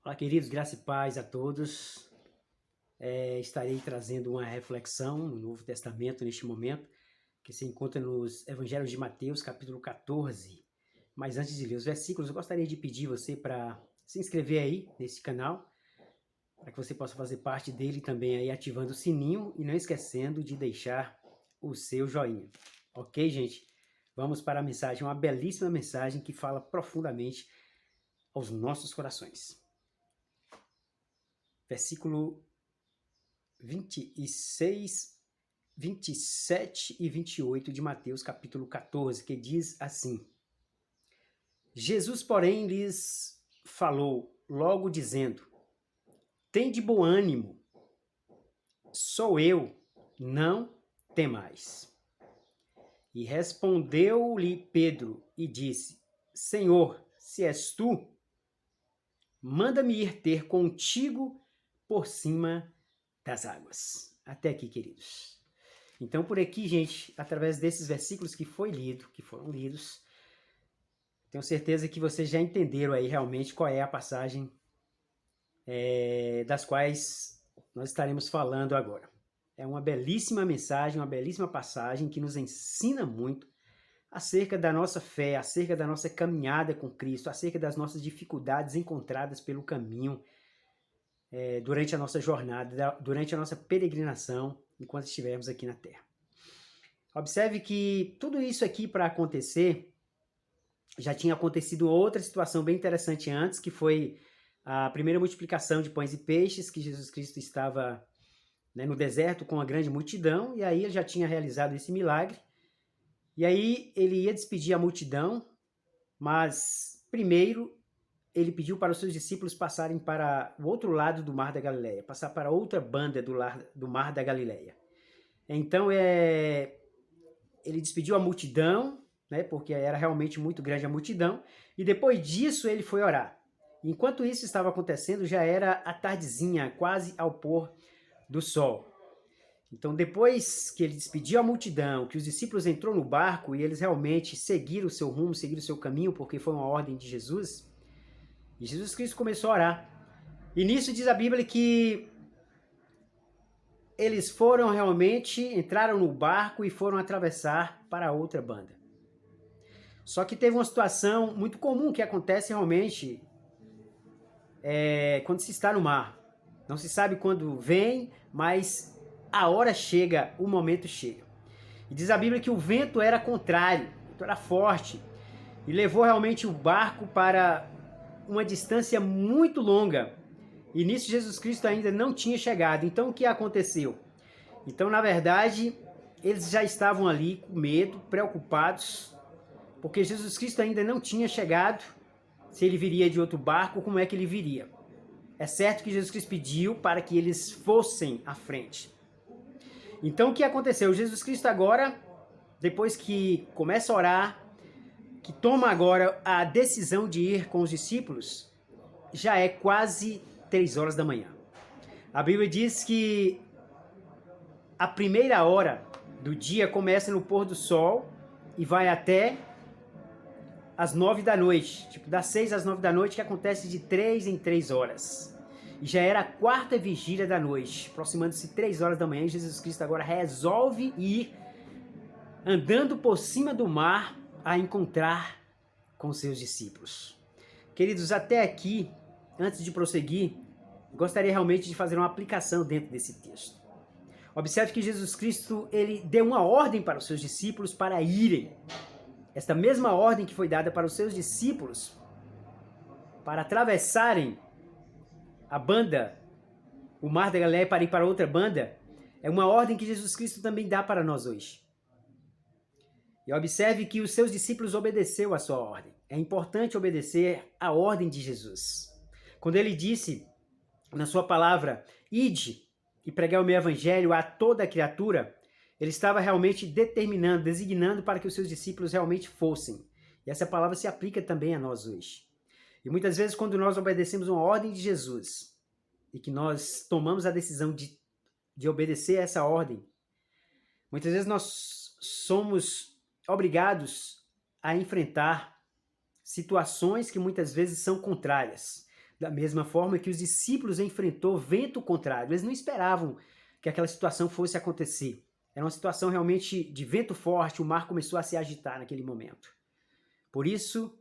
Olá, queridos, graça e paz a todos. Estarei trazendo uma reflexão no Novo Testamento neste momento, que se encontra nos Evangelhos de Mateus, capítulo 14. Mas antes de ler os versículos, eu gostaria de pedir você para se inscrever aí nesse canal, para que você possa fazer parte dele também aí ativando o sininho e não esquecendo de deixar o seu joinha. Ok, gente? Vamos para a mensagem, uma belíssima mensagem que fala profundamente aos nossos corações. Versículo 26, 27 e 28 de Mateus, capítulo 14, que diz assim: Jesus, porém, lhes falou, logo dizendo: Tende bom ânimo, sou eu, não temais. E respondeu-lhe Pedro e disse: Senhor, se és tu, manda-me ir ter contigo por cima das águas. Até aqui, queridos. Então, por aqui, gente, através desses versículos que foram lidos, tenho certeza que vocês já entenderam aí realmente qual é a passagem das quais nós estaremos falando agora. É uma belíssima mensagem, uma belíssima passagem que nos ensina muito acerca da nossa fé, acerca da nossa caminhada com Cristo, acerca das nossas dificuldades encontradas pelo caminho durante a nossa jornada, durante a nossa peregrinação, enquanto estivermos aqui na Terra. Observe que tudo isso aqui para acontecer, já tinha acontecido outra situação bem interessante antes, que foi a primeira multiplicação de pães e peixes, que Jesus Cristo estava no deserto com uma grande multidão, e aí ele já tinha realizado esse milagre. E aí ele ia despedir a multidão, mas primeiro ele pediu para os seus discípulos passarem para o outro lado do Mar da Galileia, passar para outra banda do Mar da Galileia. Então ele despediu a multidão, porque era realmente muito grande a multidão, e depois disso ele foi orar. Enquanto isso estava acontecendo, já era a tardezinha, quase ao pôr do sol. Então, depois que ele despediu a multidão, que os discípulos entrou no barco e eles realmente seguiram o seu rumo, seguiram o seu caminho, porque foi uma ordem de Jesus, e Jesus Cristo começou a orar. E nisso diz a Bíblia que eles foram realmente, entraram no barco e foram atravessar para outra banda. Só que teve uma situação muito comum que acontece realmente quando se está no mar. Não se sabe quando vem, mas a hora chega, o momento chega. E diz a Bíblia que o vento era contrário, o vento era forte, e levou realmente o barco para uma distância muito longa. E nisso Jesus Cristo ainda não tinha chegado. Então o que aconteceu? Então, na verdade, eles já estavam ali com medo, preocupados, porque Jesus Cristo ainda não tinha chegado. Se ele viria de outro barco, como é que ele viria? É certo que Jesus Cristo pediu para que eles fossem à frente. Então o que aconteceu? Jesus Cristo agora, depois que começa a orar, que toma agora a decisão de ir com os discípulos, já é quase 3 horas da manhã. A Bíblia diz que a primeira hora do dia começa no pôr do sol e vai até às 9 da noite, tipo das 6 às 9 da noite, que acontece de 3 em 3 horas. E já era a quarta vigília da noite, aproximando-se 3 horas da manhã, e Jesus Cristo agora resolve ir andando por cima do mar a encontrar com seus discípulos. Queridos, até aqui, antes de prosseguir, gostaria realmente de fazer uma aplicação dentro desse texto. Observe que Jesus Cristo ele deu uma ordem para os seus discípulos para irem. Esta mesma ordem que foi dada para os seus discípulos para atravessarem a banda, o Mar da Galileia, para ir para outra banda, é uma ordem que Jesus Cristo também dá para nós hoje. E observe que os seus discípulos obedeceram a sua ordem. É importante obedecer a ordem de Jesus. Quando ele disse na sua palavra, ide e pregai o meu evangelho a toda criatura, ele estava realmente determinando, designando para que os seus discípulos realmente fossem. E essa palavra se aplica também a nós hoje. E muitas vezes quando nós obedecemos uma ordem de Jesus e que nós tomamos a decisão de obedecer a essa ordem, muitas vezes nós somos obrigados a enfrentar situações que muitas vezes são contrárias. Da mesma forma que os discípulos enfrentou vento contrário. Eles não esperavam que aquela situação fosse acontecer. Era uma situação realmente de vento forte, o mar começou a se agitar naquele momento. Por isso,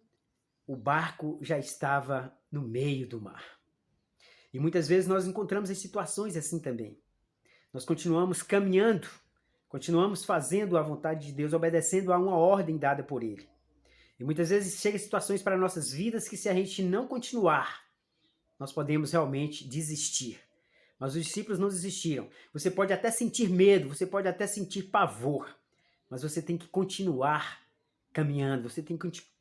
o barco já estava no meio do mar. E muitas vezes nós encontramos em situações assim também. Nós continuamos caminhando, continuamos fazendo a vontade de Deus, obedecendo a uma ordem dada por Ele. E muitas vezes chegam situações para nossas vidas que se a gente não continuar, nós podemos realmente desistir. Mas os discípulos não desistiram. Você pode até sentir medo, você pode até sentir pavor, mas você tem que continuar caminhando, você tem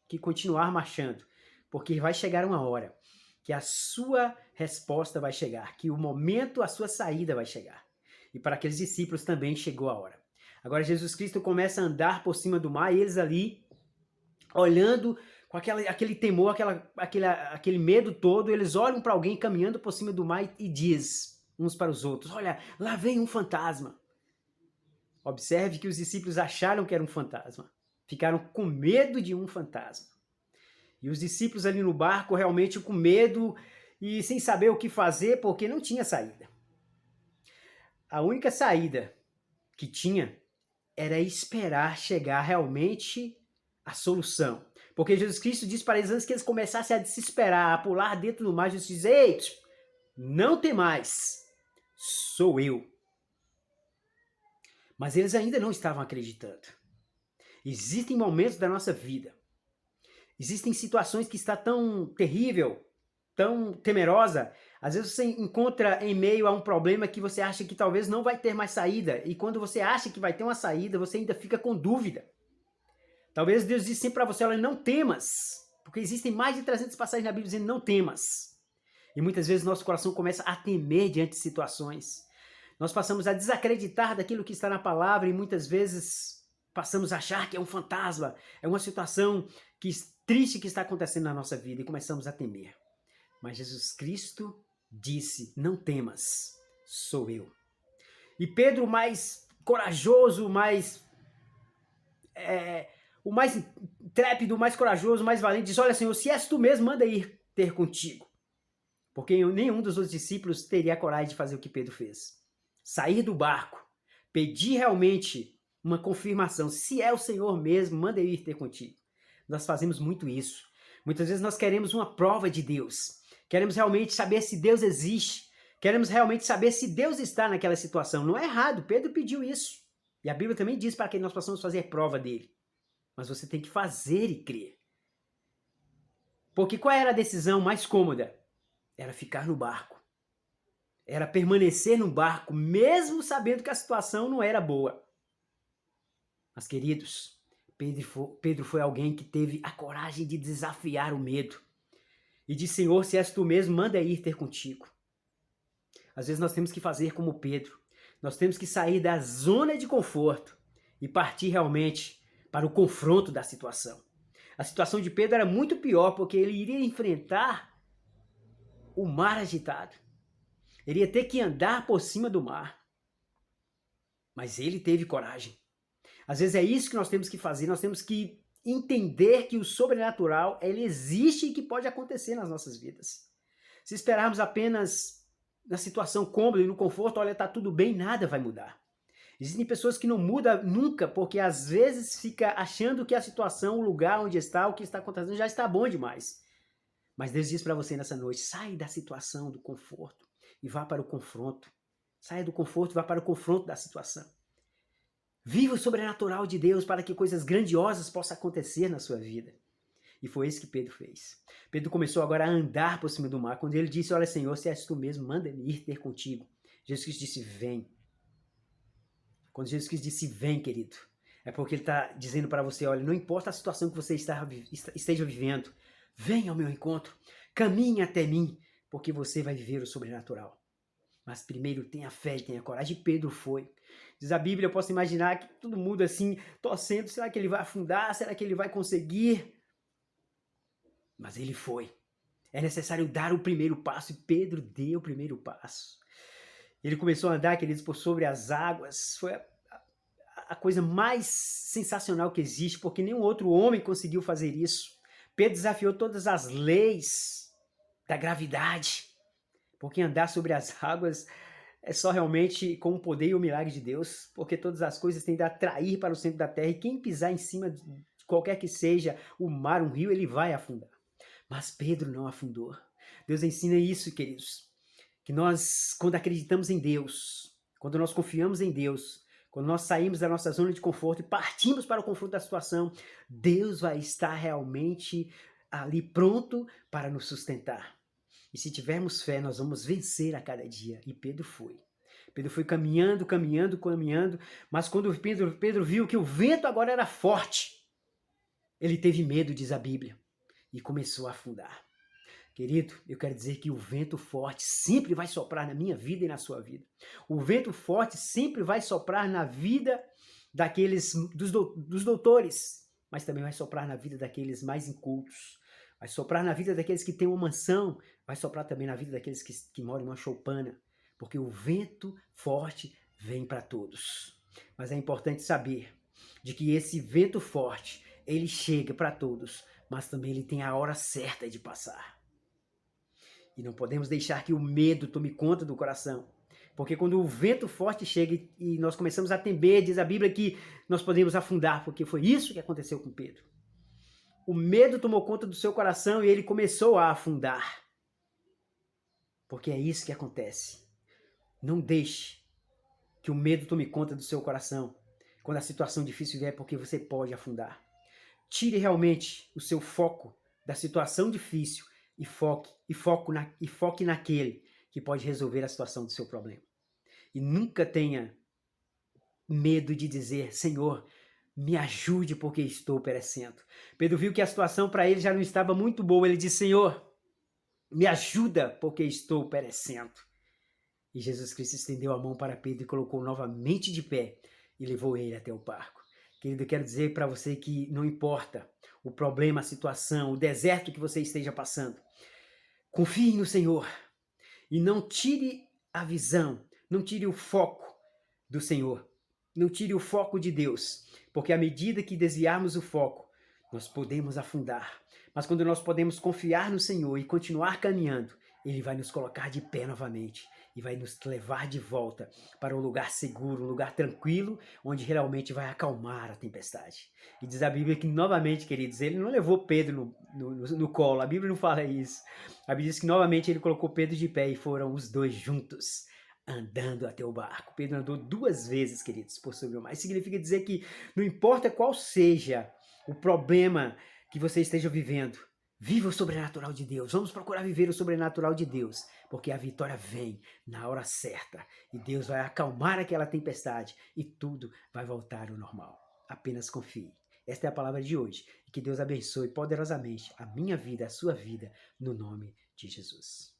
que continuar marchando, porque vai chegar uma hora que a sua resposta vai chegar, que o momento, a sua saída vai chegar. E para aqueles discípulos também chegou a hora. Agora Jesus Cristo começa a andar por cima do mar e eles ali, olhando com aquele temor, aquele medo todo, eles olham para alguém caminhando por cima do mar e diz uns para os outros, olha, lá vem um fantasma. Observe que os discípulos acharam que era um fantasma. Ficaram com medo de um fantasma. E os discípulos ali no barco realmente com medo e sem saber o que fazer porque não tinha saída. A única saída que tinha era esperar chegar realmente a solução. Porque Jesus Cristo disse para eles antes que eles começassem a desesperar, a pular dentro do mar, Jesus diz, ei, não temais, sou eu. Mas eles ainda não estavam acreditando. Existem momentos da nossa vida, existem situações que está tão terrível, tão temerosa, às vezes você encontra em meio a um problema que você acha que talvez não vai ter mais saída, e quando você acha que vai ter uma saída, você ainda fica com dúvida. Talvez Deus disse sempre para você, olha, não temas, porque existem mais de 300 passagens na Bíblia dizendo não temas. E muitas vezes nosso coração começa a temer diante de situações. Nós passamos a desacreditar daquilo que está na palavra e muitas vezes passamos a achar que é um fantasma, é uma situação triste que está acontecendo na nossa vida e começamos a temer. Mas Jesus Cristo disse, não temas, sou eu. E Pedro, mais corajoso, o mais intrépido, o mais corajoso, o mais valente, diz, olha Senhor, se és tu mesmo, manda ir ter contigo. Porque nenhum dos outros discípulos teria a coragem de fazer o que Pedro fez. Sair do barco, pedir realmente uma confirmação, se é o Senhor mesmo, manda ir ter contigo. Nós fazemos muito isso. Muitas vezes nós queremos uma prova de Deus. Queremos realmente saber se Deus existe. Queremos realmente saber se Deus está naquela situação. Não é errado, Pedro pediu isso. E a Bíblia também diz para que nós possamos fazer prova dele. Mas você tem que fazer e crer. Porque qual era a decisão mais cômoda? Era ficar no barco. Era permanecer no barco, mesmo sabendo que a situação não era boa. Mas, queridos, Pedro foi alguém que teve a coragem de desafiar o medo. E disse, Senhor, se és tu mesmo, manda ir ter contigo. Às vezes nós temos que fazer como Pedro. Nós temos que sair da zona de conforto e partir realmente para o confronto da situação. A situação de Pedro era muito pior porque ele iria enfrentar o mar agitado. Ele ia ter que andar por cima do mar. Mas ele teve coragem. Às vezes é isso que nós temos que fazer. Nós temos que entender que o sobrenatural ele existe e que pode acontecer nas nossas vidas. Se esperarmos apenas na situação cômoda e no conforto, olha, tá tudo bem, nada vai mudar. Existem pessoas que não mudam nunca porque às vezes fica achando que a situação, o lugar onde está, o que está acontecendo já está bom demais. Mas Deus diz para você nessa noite, sai da situação do conforto e vá para o confronto. Saia do conforto e vá para o confronto da situação. Viva o sobrenatural de Deus para que coisas grandiosas possam acontecer na sua vida. E foi isso que Pedro fez. Pedro começou agora a andar por cima do mar. Quando ele disse, olha Senhor, se és tu mesmo, manda-me ir ter contigo. Jesus Cristo disse, vem. Quando Jesus Cristo disse, vem, querido, é porque ele está dizendo para você, olha, não importa a situação que você esteja vivendo, vem ao meu encontro, caminhe até mim, porque você vai viver o sobrenatural. Mas primeiro tenha fé e tenha coragem. E Pedro foi. Diz a Bíblia, eu posso imaginar que todo mundo assim, torcendo, será que ele vai afundar? Será que ele vai conseguir? Mas ele foi. É necessário dar o primeiro passo e Pedro deu o primeiro passo. Ele começou a andar, queridos, por sobre as águas. Foi a coisa mais sensacional que existe, porque nenhum outro homem conseguiu fazer isso. Pedro desafiou todas as leis da gravidade, porque andar sobre as águas é só realmente com o poder e o milagre de Deus, porque todas as coisas tendem a atrair para o centro da terra, e quem pisar em cima de qualquer que seja o mar, um rio, ele vai afundar. Mas Pedro não afundou. Deus ensina isso, queridos, que nós, quando acreditamos em Deus, quando nós confiamos em Deus, quando nós saímos da nossa zona de conforto e partimos para o conforto da situação, Deus vai estar realmente ali pronto para nos sustentar. E se tivermos fé, nós vamos vencer a cada dia. E Pedro foi. Pedro foi caminhando, caminhando, caminhando, mas quando Pedro viu que o vento agora era forte, ele teve medo, diz a Bíblia, e começou a afundar. Querido, eu quero dizer que o vento forte sempre vai soprar na minha vida e na sua vida. O vento forte sempre vai soprar na vida dos doutores, mas também vai soprar na vida daqueles mais incultos. Vai soprar na vida daqueles que têm uma mansão, vai soprar também na vida daqueles que moram em uma choupana, porque o vento forte vem para todos. Mas é importante saber de que esse vento forte, ele chega para todos, mas também ele tem a hora certa de passar. E não podemos deixar que o medo tome conta do coração. Porque quando o vento forte chega e nós começamos a temer, diz a Bíblia que nós podemos afundar, porque foi isso que aconteceu com Pedro. O medo tomou conta do seu coração e ele começou a afundar. Porque é isso que acontece. Não deixe que o medo tome conta do seu coração quando a situação difícil vier, porque você pode afundar. Tire realmente o seu foco da situação difícil e foque naquele que pode resolver a situação do seu problema. E nunca tenha medo de dizer: Senhor, me ajude porque estou perecendo. Pedro viu que a situação para ele já não estava muito boa. Ele disse: Senhor, me ajuda porque estou perecendo. E Jesus Cristo estendeu a mão para Pedro e colocou novamente de pé e levou ele até o barco. Querido, eu quero dizer para você que não importa o problema, a situação, o deserto que você esteja passando. Confie no Senhor e não tire a visão, não tire o foco do Senhor, não tire o foco de Deus, porque à medida que desviarmos o foco, nós podemos afundar. Mas quando nós podemos confiar no Senhor e continuar caminhando, Ele vai nos colocar de pé novamente e vai nos levar de volta para um lugar seguro, um lugar tranquilo, onde realmente vai acalmar a tempestade. E diz a Bíblia que, novamente, queridos, ele não levou Pedro no colo, a Bíblia não fala isso. A Bíblia diz que, novamente, ele colocou Pedro de pé e foram os dois juntos, andando até o barco. Pedro andou 2 vezes, queridos, por sobre o mar. Isso significa dizer que não importa qual seja o problema que você esteja vivendo, viva o sobrenatural de Deus. Vamos procurar viver o sobrenatural de Deus, porque a vitória vem na hora certa e Deus vai acalmar aquela tempestade e tudo vai voltar ao normal. Apenas confie. Esta é a palavra de hoje e que Deus abençoe poderosamente a minha vida, a sua vida, no nome de Jesus.